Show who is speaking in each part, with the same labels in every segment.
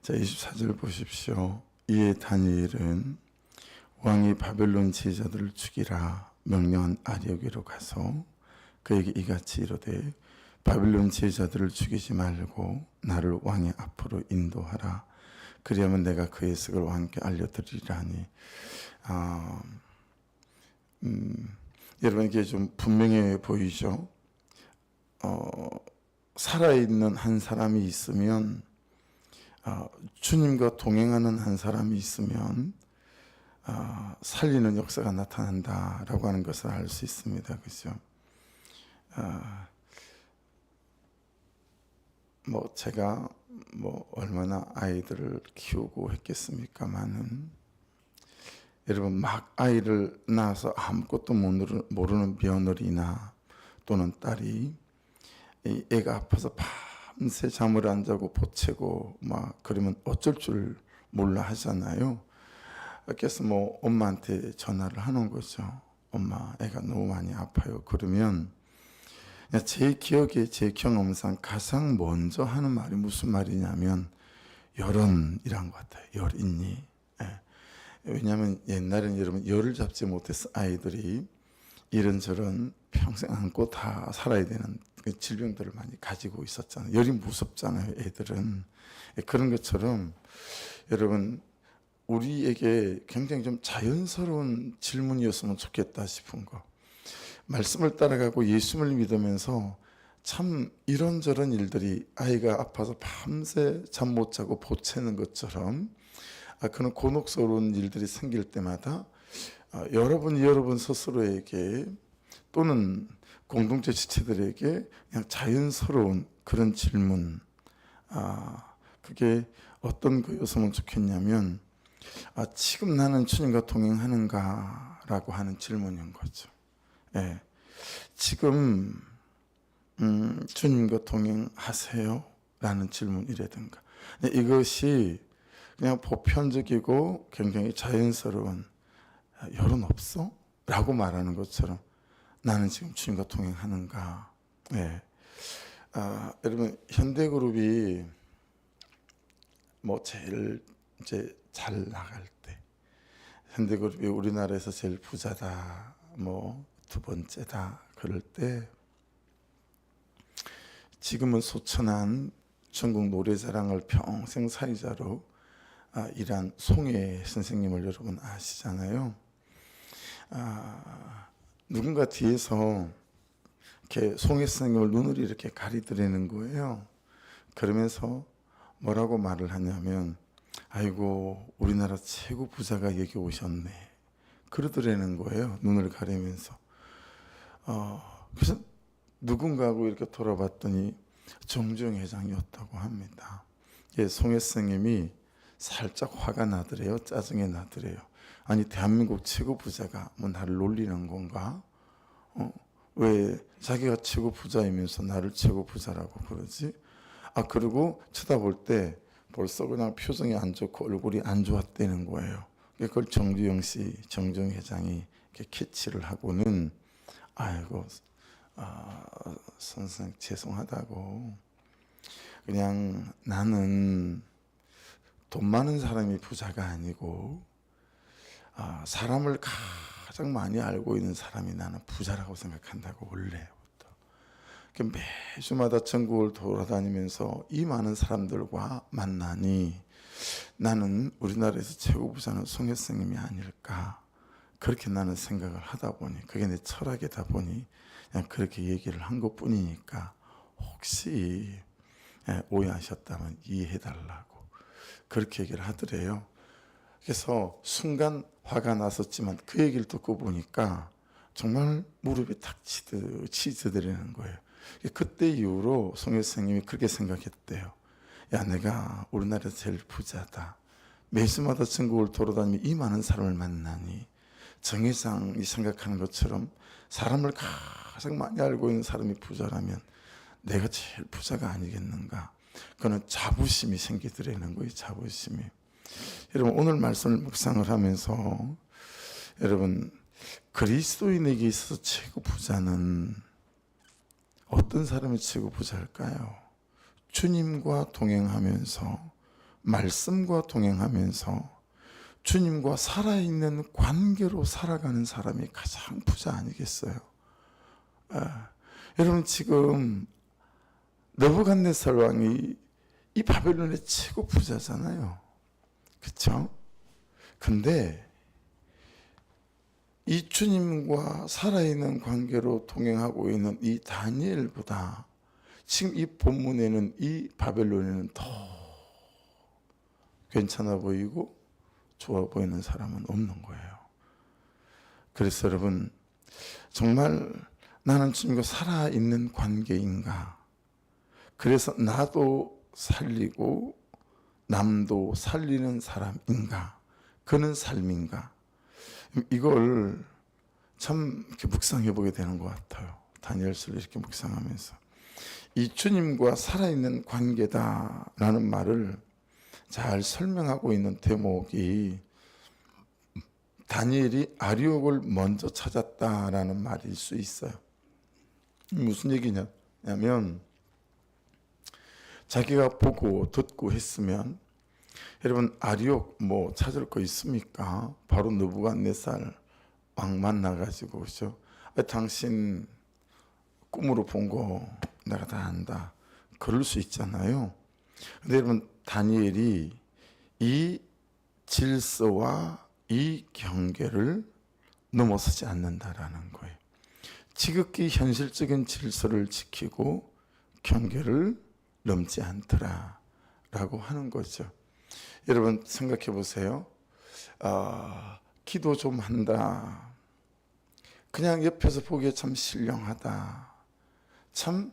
Speaker 1: 자, 24절 보십시오. 이에 다니엘은 왕이 바벨론 제자들을 죽이라 명령한 아리오게로 가서 그에게 이같이 이르되 바벨론 제자들을 죽이지 말고 나를 왕의 앞으로 인도하라. 그리하면 내가 그의 습을 왕께 알려드리라니. 여러분, 이게 좀 분명해 보이죠? 살아있는 한 사람이 있으면, 주님과 동행하는 한 사람이 있으면 살리는 역사가 나타난다라고 하는 것을 알 수 있습니다. 그죠? 제가 얼마나 아이들을 키우고 했겠습니까마는, 여러분, 막 아이를 낳아서 아무것도 모르는 며느리나 또는 딸이 애가 아파서 밤새 잠을 안 자고 보채고 그러면 어쩔 줄 몰라 하잖아요. 그래서 엄마한테 전화를 하는 거죠. 엄마, 애가 너무 많이 아파요. 그러면 제 기억에, 제 경험상 가장 먼저 하는 말이 무슨 말이냐면 열언이란 것 같아요. 열 있니? 왜냐하면 옛날에는 여러분 열을 잡지 못해서 아이들이 이런저런 평생 안고 다 살아야 되는 질병들을 많이 가지고 있었잖아요. 열이 무섭잖아요, 애들은. 그런 것처럼 여러분, 우리에게 굉장히 좀 자연스러운 질문이었으면 좋겠다 싶은 거. 말씀을 따라가고 예수님을 믿으면서 참 이런저런 일들이, 아이가 아파서 밤새 잠 못 자고 보채는 것처럼 그런 곤혹스러운 일들이 생길 때마다 여러분 스스로에게 또는 공동체 지체들에게 그냥 자연스러운 그런 질문, 그게 어떤 거였으면 좋겠냐면 지금 나는 주님과 동행하는가? 라고 하는 질문인 거죠. 지금 주님과 동행하세요? 라는 질문이라든가. 이것이 그냥 보편적이고 굉장히 자연스러운 열은 없어? 라고 말하는 것처럼 나는 지금 주님과 동행하는가? 여러분, 현대그룹이 제일 이제 잘 나갈 때, 현대그룹이 우리나라에서 제일 부자다, 두 번째다, 그럴 때 지금은 소천한 전국 노래자랑을 평생 사회자로 일한 송혜 선생님을 여러분 아시잖아요. 누군가 뒤에서 이렇게 송혜 선생님을 눈을 이렇게 가리더라는 거예요. 그러면서 뭐라고 말을 하냐면, 아이고, 우리나라 최고 부자가 여기 오셨네, 그러더라는 거예요. 눈을 가리면서. 그래서 누군가하고 이렇게 돌아봤더니 정주영 회장이었다고 합니다. 송혜 선생님이 살짝 화가 나더래요. 짜증이 나더래요. 아니, 대한민국 최고 부자가 나를 놀리는 건가? 왜 자기가 최고 부자이면서 나를 최고 부자라고 그러지? 그리고 쳐다볼 때 벌써 그냥 표정이 안 좋고 얼굴이 안 좋았다는 거예요. 그걸 정주영 씨, 정주영 회장이 이렇게 캐치를 하고는, 아이고, 선생 죄송하다고, 그냥 나는 돈 많은 사람이 부자가 아니고 사람을 가장 많이 알고 있는 사람이 나는 부자라고 생각한다고, 원래부터. 매주마다 전국을 돌아다니면서 이 많은 사람들과 만나니 나는 우리나라에서 최고 부자는 송혜 선생님이 아닐까, 그렇게 나는 생각을 하다 보니, 그게 내 철학이다 보니 그냥 그렇게 얘기를 한 것뿐이니까 혹시 오해하셨다면 이해해달라고 그렇게 얘기를 하더래요. 그래서 순간 화가 났었지만 그 얘기를 듣고 보니까 정말 무릎에 탁 치드리는 거예요. 그때 이후로 송혜 선생님이 그렇게 생각했대요. 야, 내가 우리나라에서 제일 부자다. 매주마다 전국을 돌아다니며 이 많은 사람을 만나니 정 회장이 생각하는 것처럼 사람을 가장 많이 알고 있는 사람이 부자라면 내가 제일 부자가 아니겠는가. 그는 자부심이 생기더라는 거예요. 자부심이. 여러분, 오늘 말씀을 묵상을 하면서 여러분, 그리스도인에게 있어서 최고 부자는 어떤 사람이 최고 부자일까요? 주님과 동행하면서 말씀과 동행하면서 주님과 살아있는 관계로 살아가는 사람이 가장 부자 아니겠어요? 여러분, 지금 느부갓네살 왕이 이 바벨론의 최고 부자잖아요. 그렇죠? 근데 이 주님과 살아있는 관계로 동행하고 있는 이 다니엘보다 지금 이 본문에는, 이 바벨론에는 더 괜찮아 보이고 좋아 보이는 사람은 없는 거예요. 그래서 여러분, 정말 나는 주님과 살아있는 관계인가? 그래서 나도 살리고 남도 살리는 사람인가? 그는 삶인가? 이걸 참 이렇게 묵상해 보게 되는 것 같아요. 다니엘서를 이렇게 묵상하면서 이 주님과 살아있는 관계다라는 말을 잘 설명하고 있는 대목이 다니엘이 아리옥을 먼저 찾았다라는 말일 수 있어요. 무슨 얘기냐면 자기가 보고 듣고 했으면, 여러분 아리옥 뭐 찾을 거 있습니까? 바로 느부갓네살 왕 만나가지고, 그죠? 당신 꿈으로 본 거 내가 다 안다, 그럴 수 있잖아요. 근데 여러분, 다니엘이 이 질서와 이 경계를 넘어서지 않는다라는 거예요. 지극히 현실적인 질서를 지키고 경계를 넘지 않더라라고 하는 거죠. 여러분 생각해 보세요. 기도 좀 한다, 그냥 옆에서 보기에 참 신령하다, 참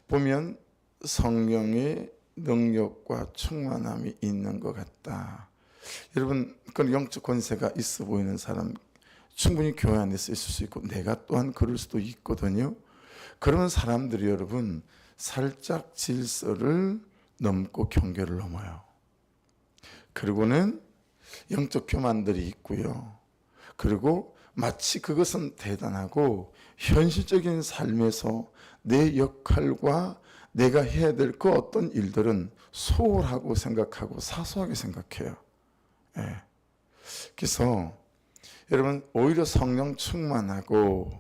Speaker 1: 보면 성령의 능력과 충만함이 있는 것 같다. 여러분, 그런 영적 권세가 있어 보이는 사람 충분히 교회 안에서 있을 수 있고, 내가 또한 그럴 수도 있거든요. 그런 사람들이 여러분 살짝 질서를 넘고 경계를 넘어요. 그리고는 영적 교만들이 있고요. 그리고 마치 그것은 대단하고 현실적인 삶에서 내 역할과 내가 해야 될 그 어떤 일들은 소홀하고 생각하고 사소하게 생각해요. 예. 그래서 여러분, 오히려 성령 충만하고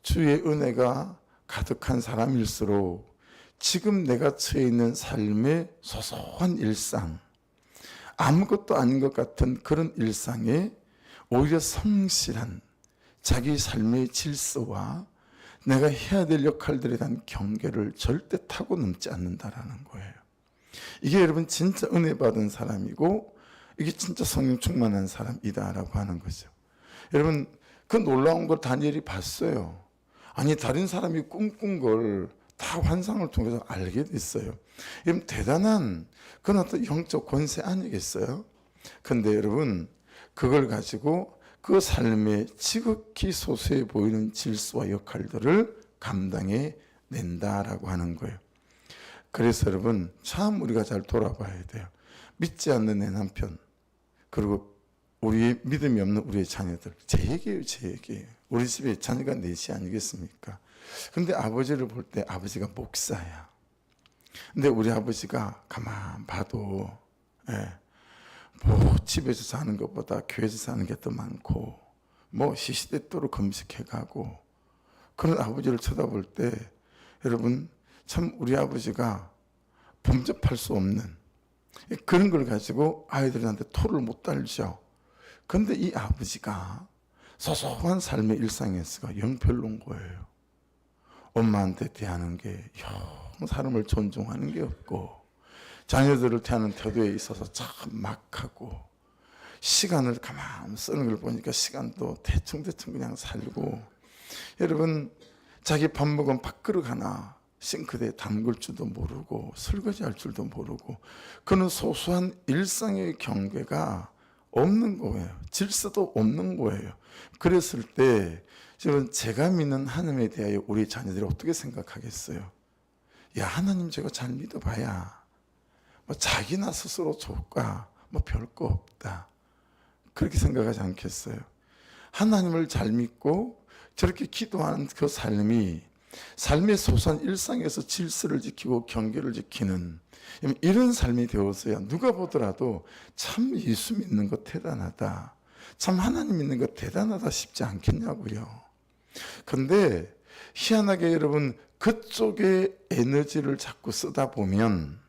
Speaker 1: 주의 은혜가 가득한 사람일수록 지금 내가 처해 있는 삶의 소소한 일상, 아무것도 아닌 것 같은 그런 일상에 오히려 성실한 자기 삶의 질서와 내가 해야 될 역할들에 대한 경계를 절대 타고 넘지 않는다라는 거예요. 이게 여러분 진짜 은혜 받은 사람이고, 이게 진짜 성령 충만한 사람이다라고 하는 거죠. 여러분, 그 놀라운 걸 다니엘이 봤어요. 아니, 다른 사람이 꿈꾼 걸 다 환상을 통해서 알게 됐어요. 여러분, 대단한 그런 어떤 영적 권세 아니겠어요? 근데 여러분, 그걸 가지고 그 삶의 지극히 소소해 보이는 질서와 역할들을 감당해 낸다라고 하는 거예요. 그래서 여러분, 참 우리가 잘 돌아봐야 돼요. 믿지 않는 내 남편, 그리고 우리의 믿음이 없는 우리의 자녀들, 제 얘기예요, 제 얘기. 우리 집에 자녀가 넷이 아니겠습니까? 근데 아버지를 볼 때 아버지가 목사야. 근데 우리 아버지가 가만 봐도 뭐 집에서 사는 것보다 교회에서 사는 게 더 많고, 뭐 시시때때로 금식해가고, 그런 아버지를 쳐다볼 때 여러분, 참 우리 아버지가 범접할 수 없는 그런 걸 가지고 아이들한테 토를 못 달죠. 그런데 이 아버지가 소소한 삶의 일상에서가 영 별로인 거예요. 엄마한테 대하는 게 영 사람을 존중하는 게 없고, 자녀들을 대하는 태도에 있어서 참 막하고, 시간을 가만 쓰는 걸 보니까 시간도 대충대충 그냥 살고, 여러분 자기 밥 먹은 밥그릇 하나 싱크대에 담글 줄도 모르고 설거지할 줄도 모르고, 그는 소소한 일상의 경계가 없는 거예요. 질서도 없는 거예요. 그랬을 때 여러분, 제가 믿는 하나님에 대하여 우리 자녀들이 어떻게 생각하겠어요? 야, 하나님 제가 잘 믿어봐야 뭐 자기나 스스로 좋을까, 뭐 별거 없다, 그렇게 생각하지 않겠어요? 하나님을 잘 믿고 저렇게 기도하는 그 삶이 삶의 소소한 일상에서 질서를 지키고 경계를 지키는 이런 삶이 되어서야 누가 보더라도 참 예수 믿는 거 대단하다, 참 하나님 믿는 거 대단하다 싶지 않겠냐고요. 근데 희한하게 여러분, 그쪽에 에너지를 자꾸 쓰다 보면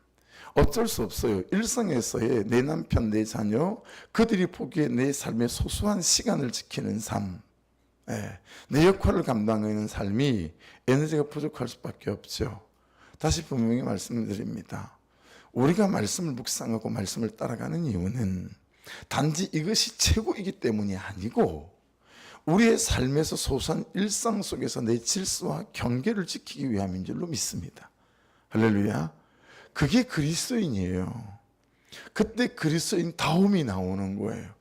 Speaker 1: 어쩔 수 없어요. 일상에서의 내 남편, 내 자녀, 그들이 보기에 내 삶의 소소한 시간을 지키는 삶, 내 역할을 감당하는 삶이 에너지가 부족할 수밖에 없죠. 다시 분명히 말씀드립니다. 우리가 말씀을 묵상하고 말씀을 따라가는 이유는 단지 이것이 최고이기 때문이 아니고 우리의 삶에서 소소한 일상 속에서 내 질서와 경계를 지키기 위함인 줄로 믿습니다. 할렐루야. 그게 그리스도인이에요. 그때 그리스도인 다움이 나오는 거예요.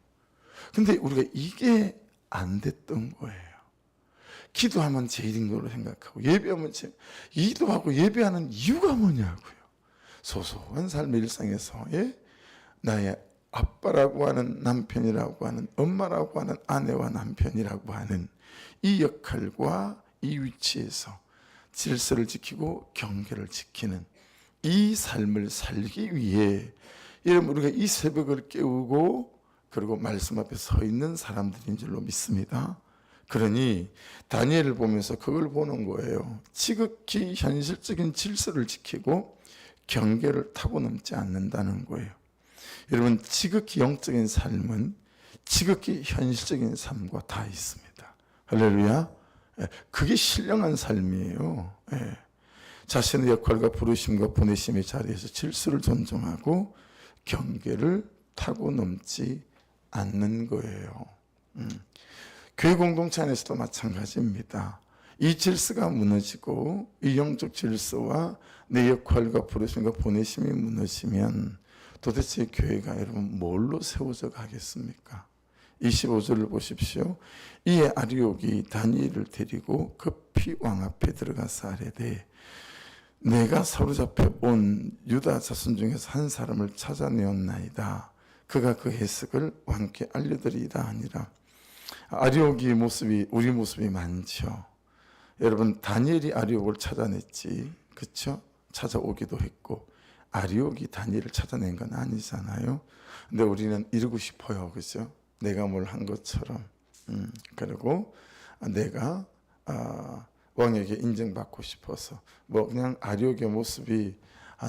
Speaker 1: 근데 우리가 이게 안 됐던 거예요. 기도하면 제일인 걸로 생각하고 예배하면 기도하고 예배하는 이유가 뭐냐고요. 소소한 삶의 일상에서 나의 아빠라고 하는 남편이라고 하는 엄마라고 하는 아내와 남편이라고 하는 이 역할과 이 위치에서 질서를 지키고 경계를 지키는 이 삶을 살기 위해 여러분 우리가 이 새벽을 깨우고 그리고 말씀 앞에 서 있는 사람들인 줄로 믿습니다. 그러니 다니엘을 보면서 그걸 보는 거예요. 지극히 현실적인 질서를 지키고 경계를 타고 넘지 않는다는 거예요. 여러분 지극히 영적인 삶은 지극히 현실적인 삶과 다 있습니다. 할렐루야. 그게 신령한 삶이에요. 자신의 역할과 부르심과 보내심의 자리에서 질서를 존중하고 경계를 타고 넘지 않는 거예요. 교회 공동체 안에서도 마찬가지입니다. 이 질서가 무너지고 이 영적 질서와 내 역할과 부르심과 보내심이 무너지면 도대체 교회가 여러분 뭘로 세워져 가겠습니까? 25절을 보십시오. 이에 아리옥이 다니엘을 데리고 급히 왕 앞에 들어가서 아뢰되 내가 사로잡혀 온 유다 자손 중에서 한 사람을 찾아내었나이다. 그가 그 해석을 왕께 알려드리이다 하니라. 아리옥의 모습이 우리 모습이 많죠. 여러분 다니엘이 아리옥을 찾아냈지, 그렇죠? 찾아오기도 했고 아리옥이 다니엘을 찾아낸 건 아니잖아요. 근데 우리는 이루고 싶어요, 그렇죠? 내가 뭘 한 것처럼. 그리고 내가 왕에게 인정받고 싶어서 뭐 그냥 아리옥의 모습이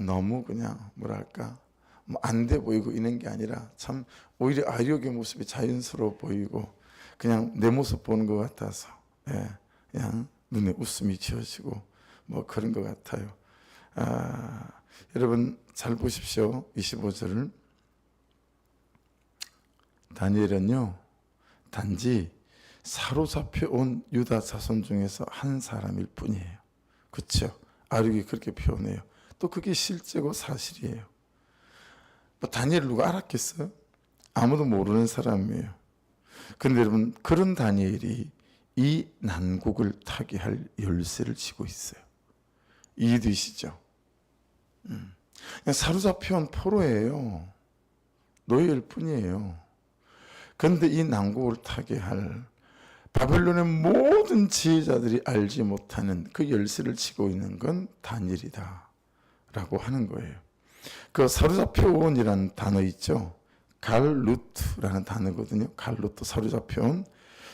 Speaker 1: 너무 그냥 뭐랄까 안 돼 보이고 이런 게 아니라 참 오히려 아리옥의 모습이 자연스러워 보이고 그냥 내 모습 보는 것 같아서 그냥 눈에 웃음이 지어지고 뭐 그런 것 같아요. 여러분 잘 보십시오. 25절을 다니엘은요 단지 사로잡혀 온 유다 자손 중에서 한 사람일 뿐이에요. 그렇죠? 아리옥이 그렇게 표현해요. 또 그게 실제고 사실이에요. 뭐 다니엘을 누가 알았겠어요? 아무도 모르는 사람이에요. 그런데 여러분 그런 다니엘이 이 난국을 타게 할 열쇠를 쥐고 있어요. 이해되시죠? 그냥 사로잡혀 온 포로예요. 노예일 뿐이에요. 그런데 이 난국을 타게 할 바벨론의 모든 지혜자들이 알지 못하는 그 열쇠를 쥐고 있는 건 다니엘이다 라고 하는 거예요. 그 사로잡혀 온이라는 단어 있죠. 갈루트라는 단어거든요. 갈루트, 사로잡혀 온.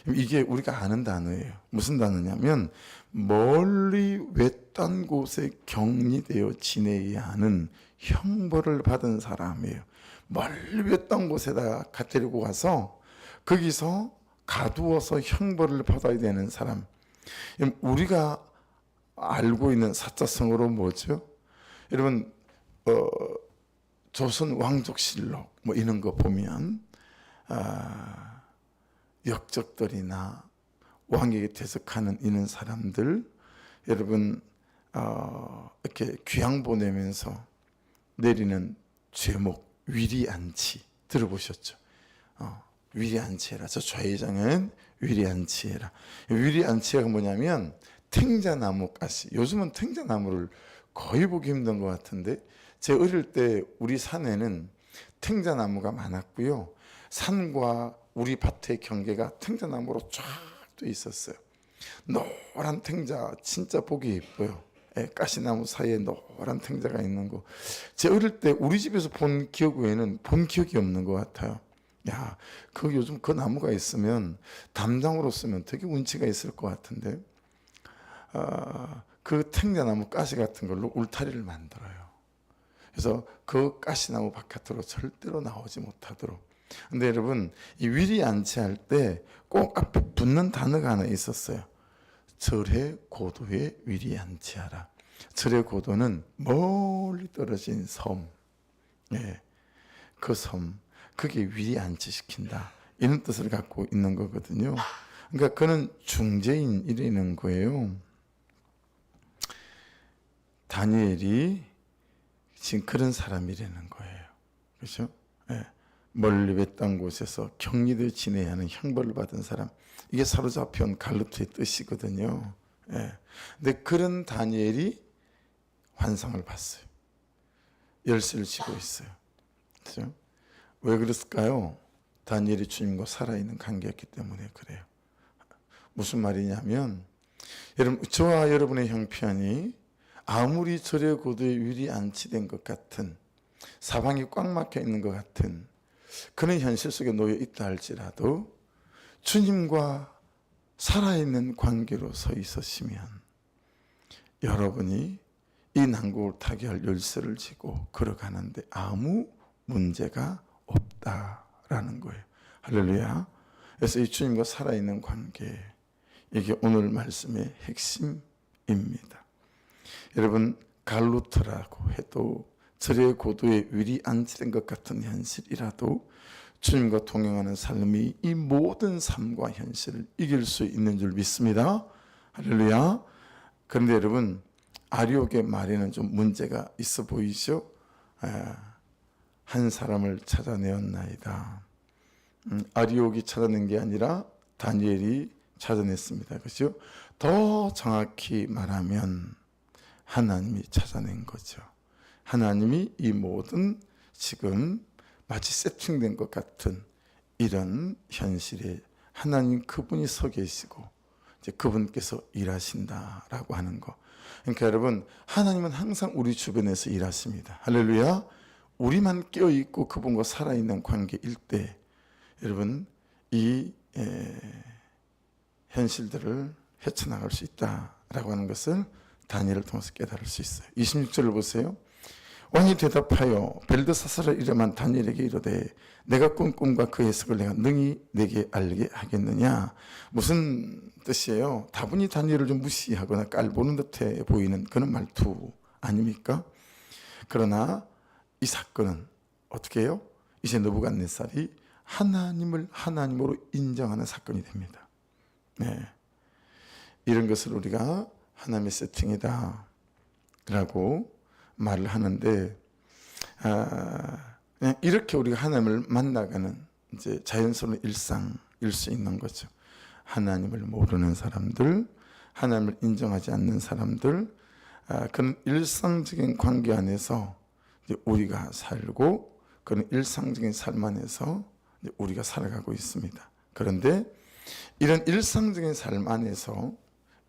Speaker 1: 이게 우리가 아는 단어예요. 무슨 단어냐면 멀리 외딴 곳에 격리되어 지내야 하는 형벌을 받은 사람이에요. 멀리 외딴 곳에다가 데리고 가서 거기서 가두어서 형벌을 받아야 되는 사람. 우리가 알고 있는 사자성어로 뭐죠? 여러분 조선 왕족실록 뭐 이런 거 보면 역적들이나 왕에게 대적하는 이런 사람들 여러분 이렇게 귀양 보내면서 내리는 죄목 위리안치 들어보셨죠? 위리안치해라. 저 좌회장은 위리안치해라. 위리안치가 뭐냐면 탱자나무가시. 요즘은 탱자나무를 거의 보기 힘든 것 같은데 제 어릴 때 우리 산에는 탱자나무가 많았고요. 산과 우리 밭의 경계가 탱자나무로 쫙 돼 있었어요. 노란 탱자 진짜 보기 예뻐요. 예, 가시나무 사이에 노란 탱자가 있는 거. 제 어릴 때 우리 집에서 본 기억 외에는 본 기억이 없는 것 같아요. 야, 그 요즘 그 나무가 있으면 담장으로 쓰면 되게 운치가 있을 것 같은데, 그 탱자나무 가시 같은 걸로 울타리를 만들어요. 그래서 그 가시나무 바깥으로 절대로 나오지 못하도록. 근데 여러분, 이 위리 안치할 때 꼭 앞에 붙는 단어가 하나 있었어요. 절의 고도에 위리 안치하라. 절의 고도는 멀리 떨어진 섬, 예, 그 섬, 그게 위리 안치시킨다, 이런 뜻을 갖고 있는 거거든요. 그러니까 그는 중재인이라는 거예요. 다니엘이 지금 그런 사람이라는 거예요. 그렇죠? 예. 멀리 외딴 곳에서 격리되어 지내야 하는 형벌을 받은 사람, 이게 사로잡혀온 갈루트의 뜻이거든요. 예. 근데 그런 다니엘이 환상을 봤어요. 열쇠를 쥐고 있어요. 그렇죠? 왜 그랬을까요? 다니엘이 주님과 살아있는 관계였기 때문에 그래요. 무슨 말이냐면, 여러분, 저와 여러분의 형편이 아무리 절의 고도에 위리 안치된 것 같은, 사방이 꽉 막혀 있는 것 같은 그런 현실 속에 놓여 있다 할지라도 주님과 살아있는 관계로 서 있으시면 여러분이 이 난국을 타개할 열쇠를 쥐고 걸어가는데 아무 문제가 없다라는 거예요. 할렐루야. 그래서 이 주님과 살아있는 관계, 이게 오늘 말씀의 핵심입니다. 여러분, 갈루트라고 해도 절의 고도에 위리 안치된 것 같은 현실이라도 주님과 동행하는 삶이 이 모든 삶과 현실을 이길 수 있는 줄 믿습니다. 할렐루야. 그런데 여러분, 아리옥의 말에는 좀 문제가 있어 보이죠? 한 사람을 찾아내었나이다. 아리옥이 찾아낸 게 아니라 다니엘이 찾아냈습니다. 그렇죠? 더 정확히 말하면 하나님이 찾아낸 거죠. 하나님이 이 모든 지금 마치 세팅된 것 같은 이런 현실에 하나님 그분이 서 계시고 이제 그분께서 일하신다라고 하는 거. 그러니까 여러분, 하나님은 항상 우리 주변에서 일하십니다. 할렐루야. 우리만 깨어있고 그분과 살아있는 관계일 때 여러분, 이 현실들을 헤쳐나갈 수 있다라고 하는 것을 다니엘을 통해서 깨달을 수 있어요. 26절을 보세요. 왕이 대답하여 벨드사사를 이름한 다니엘에게 이르되 내가 꾼 꿈과 그 해석을 내가 능히 내게 알게 하겠느냐. 무슨 뜻이에요? 다분히 다니엘을 좀 무시하거나 깔보는 듯해 보이는 그런 말투 아닙니까? 그러나 이 사건은 어떻게 해요? 이제 느부갓네살이 하나님을 하나님으로 인정하는 사건이 됩니다. 네. 이런 것을 우리가 하나님의 세팅이다 라고 말을 하는데, 그냥 이렇게 우리가 하나님을 만나가는 이제 자연스러운 일상일 수 있는 거죠. 하나님을 모르는 사람들, 하나님을 인정하지 않는 사람들, 그런 일상적인 관계 안에서 이제 우리가 살고 그런 일상적인 삶 안에서 이제 우리가 살아가고 있습니다. 그런데 이런 일상적인 삶 안에서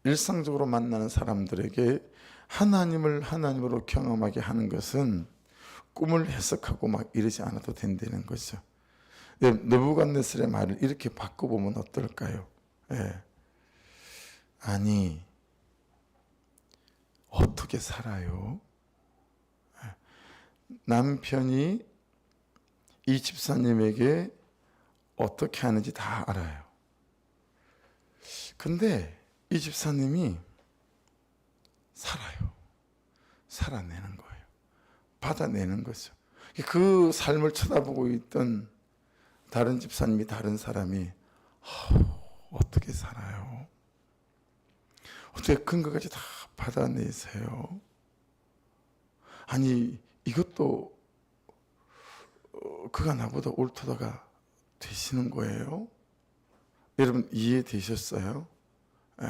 Speaker 1: 일상적으로 만나는 사람들에게 하나님을 하나님으로 경험하게 하는 것은 꿈을 해석하고 막 이러지 않아도 된다는 거죠. 느부갓네살의 말을 이렇게 바꿔보면 어떨까요? 예. 아니, 어떻게 살아요? 예. 남편이 이 집사님에게 어떻게 하는지 다 알아요. 근데 이 집사님이 살아요. 살아내는 거예요. 받아내는 거죠. 그 삶을 쳐다보고 있던 다른 집사님이, 다른 사람이 어떻게 살아요? 어떻게 근거까지 다 받아내세요? 아니, 이것도 그가 나보다 옳다가 되시는 거예요? 여러분 이해되셨어요? 예.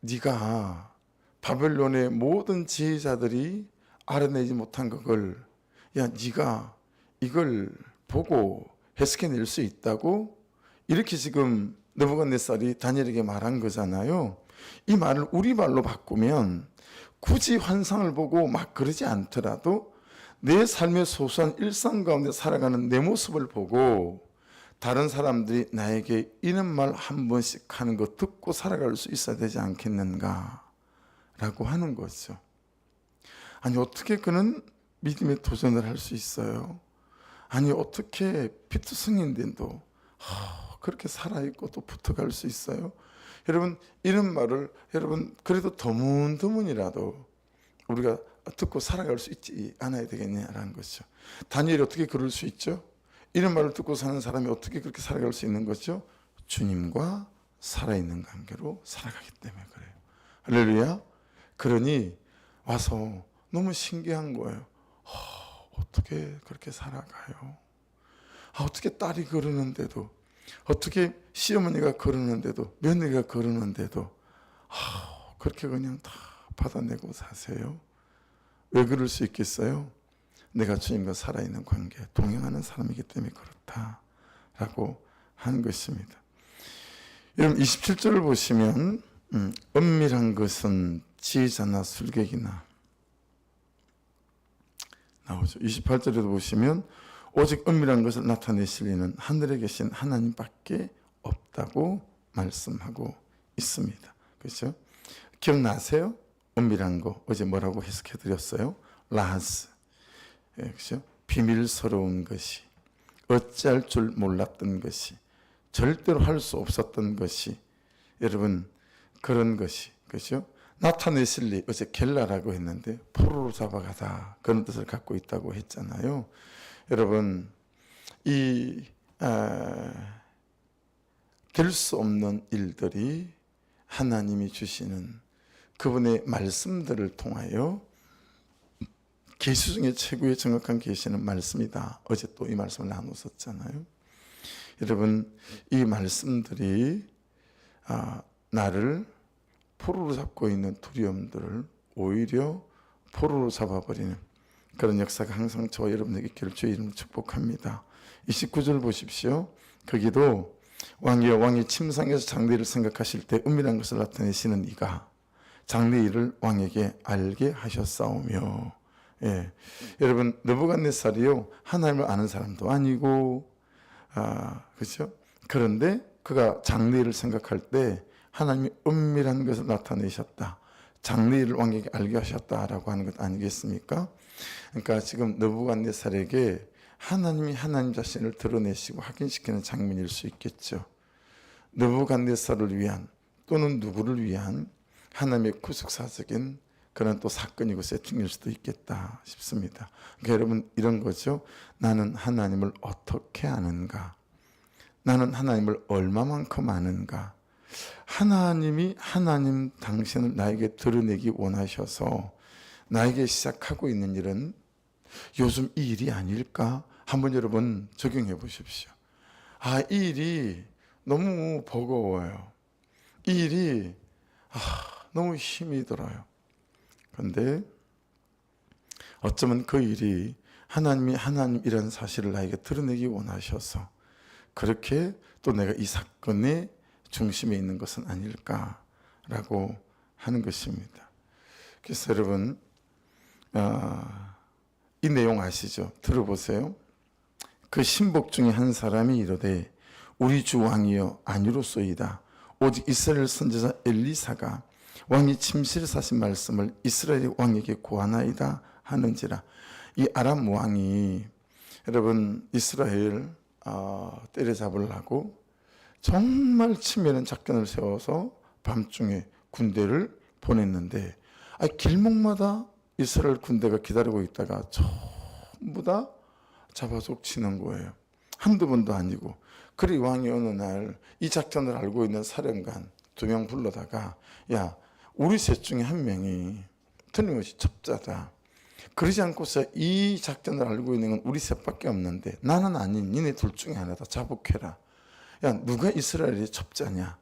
Speaker 1: 네가 바벨론의 모든 지혜자들이 알아내지 못한 그걸, 야, 네가 이걸 보고 해석해낼 수 있다고? 이렇게 지금 느부갓네살이 다니엘에게 말한 거잖아요. 이 말을 우리말로 바꾸면 굳이 환상을 보고 막 그러지 않더라도 내 삶의 소소한 일상 가운데 살아가는 내 모습을 보고 다른 사람들이 나에게 이런 말 한 번씩 하는 거 듣고 살아갈 수 있어야 되지 않겠는가 라고 하는 거죠. 아니 어떻게 그는 믿음의 도전을 할 수 있어요? 아니 어떻게 피트 승인된도 그렇게 살아있고 또 붙어갈 수 있어요? 여러분 이런 말을 여러분 그래도 드문드문이라도 우리가 듣고 살아갈 수 있지 않아야 되겠냐라는 거죠. 다니엘이 어떻게 그럴 수 있죠? 이런 말을 듣고 사는 사람이 어떻게 그렇게 살아갈 수 있는 거죠? 주님과 살아있는 관계로 살아가기 때문에 그래요. 할렐루야. 그러니 와서 너무 신기한 거예요. 어떻게 그렇게 살아가요? 어떻게 딸이 그러는데도, 어떻게 시어머니가 그러는데도, 며느리가 그러는데도 그렇게 그냥 다 받아내고 사세요? 왜 그럴 수 있겠어요? 내가 주님과 살아있는 관계, 동행하는 사람이기 때문에 그렇다라고 하는 것입니다. 여러분 27절을 보시면 은밀한 것은 지혜자나 술객이나 나오죠. 28절에도 보시면 오직 은밀한 것을 나타내실 이는 하늘에 계신 하나님밖에 없다고 말씀하고 있습니다. 그렇죠? 기억나세요? 은밀한 거 어제 뭐라고 해석해 드렸어요? 라즈. 그렇죠? 비밀스러운 것이, 어찌할 줄 몰랐던 것이, 절대로 할 수 없었던 것이, 여러분 그런 것이, 그렇죠? 나타내실 리, 어제 겔라라고 했는데 포로로 잡아가다 그런 뜻을 갖고 있다고 했잖아요. 여러분 이 될 수 없는 일들이 하나님이 주시는 그분의 말씀들을 통하여 계시 중에 최고의 정확한 계시는 말씀이다. 어제 또 이 말씀을 나눴었잖아요. 여러분 이 말씀들이 나를 포로로 잡고 있는 두려움들을 오히려 포로로 잡아버리는 그런 역사가 항상 저와 여러분에게 있기를 주의 이름으로 축복합니다. 29절 보십시오. 거기도 왕이여 왕이 침상에서 장래일을 생각하실 때 은밀한 것을 나타내시는 이가 장래일을 왕에게 알게 하셨사오며. 예. 여러분 느부갓네살이요 하나님을 아는 사람도 아니고 그렇죠? 그런데 그가 장래일을 생각할 때 하나님이 은밀한 것을 나타내셨다. 장래일을 왕에게 알게 하셨다라고 하는 것 아니겠습니까? 그러니까 지금 느부갓네살에게 하나님이 하나님 자신을 드러내시고 확인시키는 장면일 수 있겠죠. 느부갓네살을 위한 또는 누구를 위한 하나님의 구속사적인 그런 또 사건이고 세팅일 수도 있겠다 싶습니다. 그러니까 여러분 이런 거죠. 나는 하나님을 어떻게 아는가? 나는 하나님을 얼마만큼 아는가? 하나님이 하나님 당신을 나에게 드러내기 원하셔서 나에게 시작하고 있는 일은 요즘 이 일이 아닐까? 한번 여러분 적용해 보십시오. 이 일이 너무 버거워요. 이 일이 너무 힘이 들어요. 그런데 어쩌면 그 일이 하나님이 하나님이라는 사실을 나에게 드러내기 원하셔서 그렇게 또 내가 이 사건의 중심에 있는 것은 아닐까라고 하는 것입니다. 그래서 여러분 이 내용 아시죠? 들어보세요. 그 신복 중에 한 사람이 이르되 우리 주 왕이여 아니로소이다. 오직 이스라엘 선지자 엘리사가 왕이 침실에 사신 말씀을 이스라엘 왕에게 고하나이다 하는지라. 이 아람 왕이 여러분 이스라엘 때려잡으려고 정말 치밀한 작전을 세워서 밤중에 군대를 보냈는데 길목마다 이스라엘 군대가 기다리고 있다가 전부 다 잡아족치는 거예요. 한두 번도 아니고. 그리 왕이 어느 날 이 작전을 알고 있는 사령관 2명 불러다가 야 우리 셋 중에 한 명이 틀림없이 첩자다. 그러지 않고서 이 작전을 알고 있는 건 우리 셋밖에 없는데 나는 아닌 니네 둘 중에 하나다. 자복해라. 야 누가 이스라엘의 첩자냐.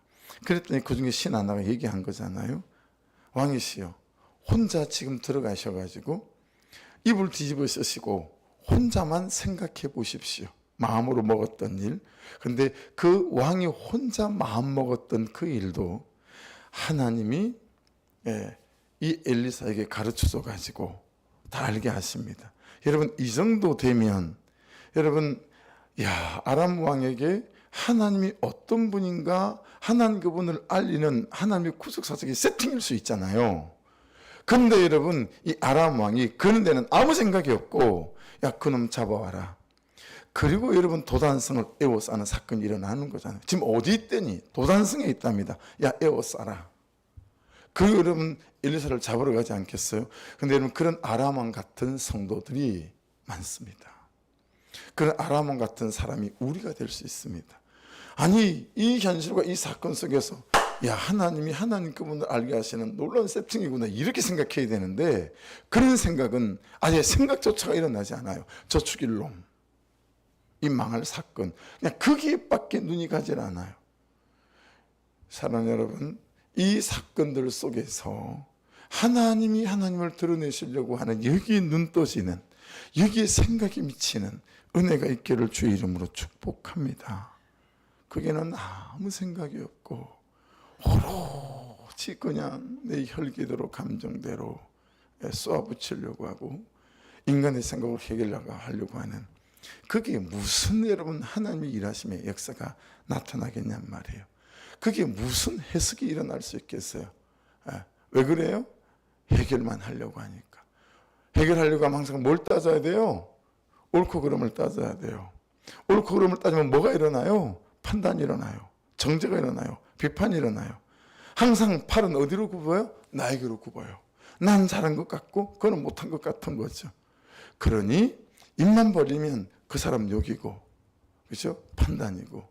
Speaker 1: 그랬더니 그 중에 신 하나가 얘기한 거잖아요. 왕이시여 혼자 지금 들어가셔가지고 입을 뒤집어 쓰시고 혼자만 생각해 보십시오. 마음으로 먹었던 일. 근데 그 왕이 혼자 마음 먹었던 그 일도 하나님이 이 엘리사에게 가르쳐줘 가지고 다 알게 하십니다. 여러분, 이 정도 되면 여러분, 아람 왕에게 하나님이 어떤 분인가, 하나님 그분을 알리는 하나님의 구속사적인 세팅일 수 있잖아요. 근데 여러분, 이 아람 왕이 그런 데는 아무 생각이 없고, 그놈 잡아와라. 그리고 여러분, 도단성을 에워싸는 사건이 일어나는 거잖아요. 지금 어디 있더니 도단성에 있답니다. 에워싸라. 그리고 여러분, 엘리사를 잡으러 가지 않겠어요? 근데 여러분, 그런 아람 왕 같은 성도들이 많습니다. 그런 아람 왕 같은 사람이 우리가 될 수 있습니다. 아니, 이 현실과 이 사건 속에서 하나님이 하나님 그분을 알게 하시는 놀라운 세팅이구나, 이렇게 생각해야 되는데, 그런 생각은 아예 생각조차가 일어나지 않아요. 저 죽일 놈, 이 망할 사건, 그냥 거기에밖에 눈이 가질 않아요. 사랑하는 여러분, 이 사건들 속에서 하나님이 하나님을 드러내시려고 하는 여기에 눈 떠지는, 여기에 생각이 미치는 은혜가 있기를 주의 이름으로 축복합니다. 그게는 아무 생각이 없고 오로지 그냥 내 혈기대로 감정대로 쏘아붙이려고 하고 인간의 생각으로 해결하려고 하는, 그게 무슨 여러분 하나님의 일하심의 역사가 나타나겠냔 말이에요. 그게 무슨 해석이 일어날 수 있겠어요? 왜 그래요? 해결만 하려고 하니까. 해결하려고 하면 항상 뭘 따져야 돼요? 옳고 그름을 따져야 돼요. 옳고 그름을 따지면 뭐가 일어나요? 판단이 일어나요. 정죄가 일어나요. 비판이 일어나요. 항상 팔은 어디로 굽어요? 나에게로 굽어요. 난 잘한 것 같고 그는 못한 것 같은 거죠. 그러니 입만 벌리면 그 사람 욕이고, 그렇죠? 판단이고,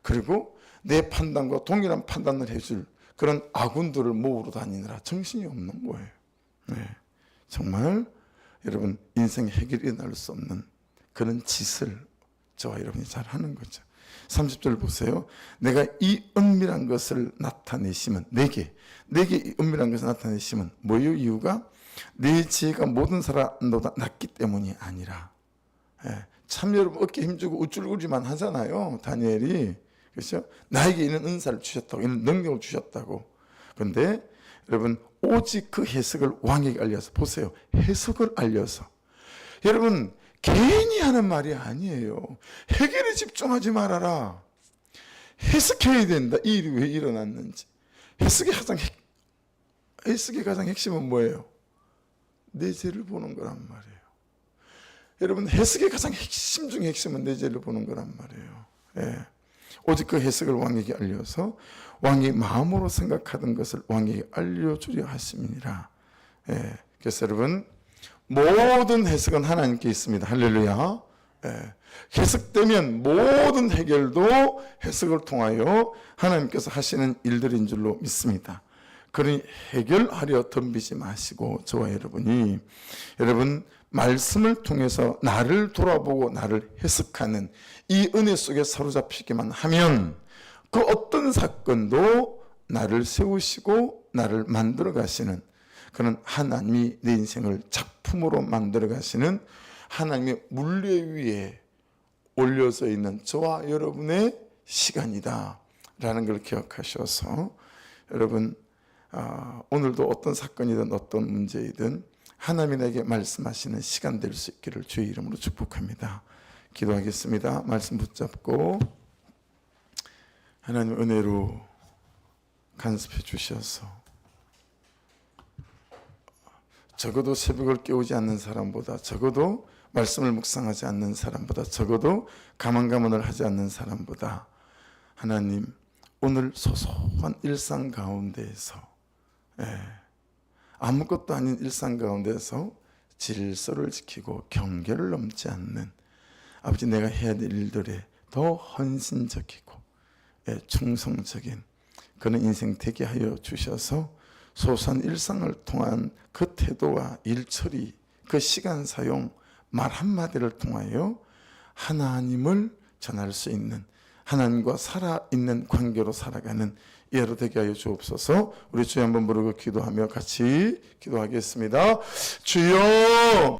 Speaker 1: 그리고 내 판단과 동일한 판단을 해줄 그런 아군들을 모으러 다니느라 정신이 없는 거예요. 정말 여러분, 인생 해결이 일어날 수 없는 그런 짓을 저와 여러분이 잘 하는 거죠. 30절 보세요. 내가 이 은밀한 것을 나타내시면, 내게 이 은밀한 것을 나타내시면 뭐예요? 이유가 내 지혜가 모든 사람보다 낫기 때문이 아니라. 참 여러분, 어깨 힘주고 우쭐거리만 하잖아요, 다니엘이. 그렇죠? 나에게 이런 은사를 주셨다고, 이런 능력을 주셨다고. 그런데 여러분, 오직 그 해석을 왕에게 알려서, 보세요, 해석을 알려서. 여러분, 괜히 하는 말이 아니에요. 해결에 집중하지 말아라. 해석해야 된다. 이 일이 왜 일어났는지. 해석의 가장 핵심은 뭐예요? 내 죄를 보는 거란 말이에요. 여러분, 해석의 가장 핵심 중에 핵심은 내 죄를 보는 거란 말이에요. 오직 그 해석을 왕에게 알려서 왕이 마음으로 생각하던 것을 왕에게 알려주려 하심이니라. 그래서 여러분, 모든 해석은 하나님께 있습니다. 할렐루야. 해석되면 모든 해결도 해석을 통하여 하나님께서 하시는 일들인 줄로 믿습니다. 그러니 해결하려 덤비지 마시고, 저와 여러분이 여러분 말씀을 통해서 나를 돌아보고 나를 해석하는 이 은혜 속에 사로잡히기만 하면 그 어떤 사건도 나를 세우시고 나를 만들어 가시는 그런 하나님이 내 인생을 작품으로 만들어 가시는 하나님의 물레 위에 올려져 있는 저와 여러분의 시간이다 라는 걸 기억하셔서, 여러분 오늘도 어떤 사건이든 어떤 문제이든 하나님이 내게 말씀하시는 시간 될 수 있기를 주의 이름으로 축복합니다. 기도하겠습니다. 말씀 붙잡고 하나님 은혜로 간섭해 주셔서 적어도 새벽을 깨우지 않는 사람보다, 적어도 말씀을 묵상하지 않는 사람보다, 적어도 가만가문을 하지 않는 사람보다 하나님 오늘 소소한 일상 가운데에서 아무것도 아닌 일상 가운데서 질서를 지키고 경계를 넘지 않는 아버지, 내가 해야 될 일들에 더 헌신적이고 충성적인 그런 인생 되게 하여 주셔서 소소한 일상을 통한 그 태도와 일처리, 그 시간 사용, 말 한마디를 통하여 하나님을 전할 수 있는, 하나님과 살아있는 관계로 살아가는 예로 되게 하여 주옵소서. 우리 주여 한번 부르고 기도하며 같이 기도하겠습니다. 주여